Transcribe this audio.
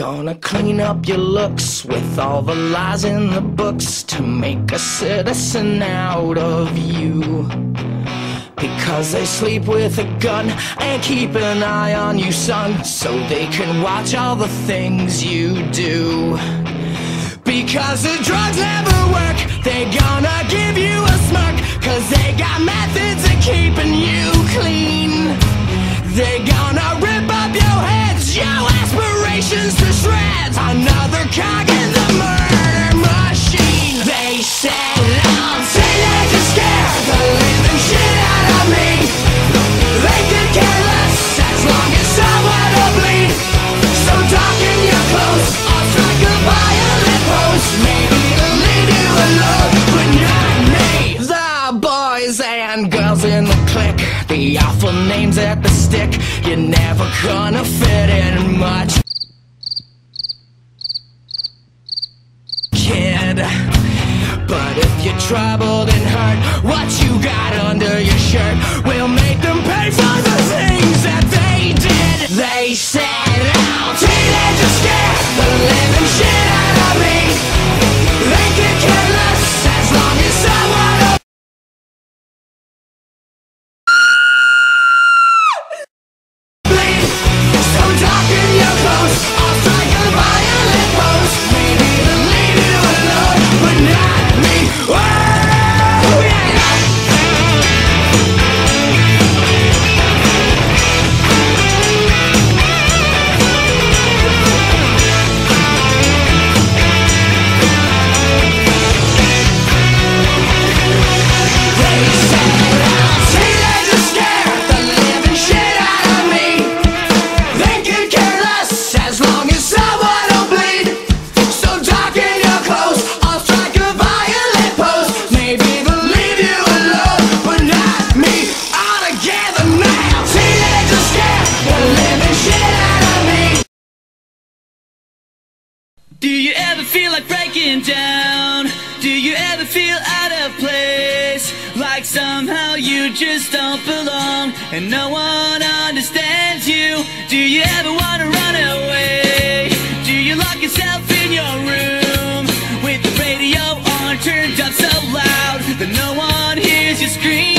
Gonna clean up your looks with all the lies in the books to make a citizen out of you. Because they sleep with a gun and keep an eye on you, son, so they can watch all the things you do. Because the drugs never work, they gonna give you a smirk, cause they got methods of keeping you clean. They gonna rip up your heads, your aspirations to shreds, another cog in the murder machine. They said I'll teenage and scare the living shit out of me. They could care less as long as someone will bleed. So darken your clothes, I'll strike a violent pose. Maybe they'll leave you alone, but not me. The boys and girls in the clique, the awful names at the stick, you're never gonna fit in much, kid. But if you're troubled and hurt, what you got under your shirt will make them pay for the things that they did. They said, "I'll teenage and scare the living shit out of me." They could care less as long as someone bleed. So darken your clothes, I'll strike a violent pose. Maybe they'll leave you alone, but not me. Oh, yeah. Do you ever feel like breaking down? Do you ever feel out of place? Like somehow you just don't belong and no one understands you? Do you ever want to run away? Do you lock yourself in your room with the radio on turned up so loud that no one hears you scream?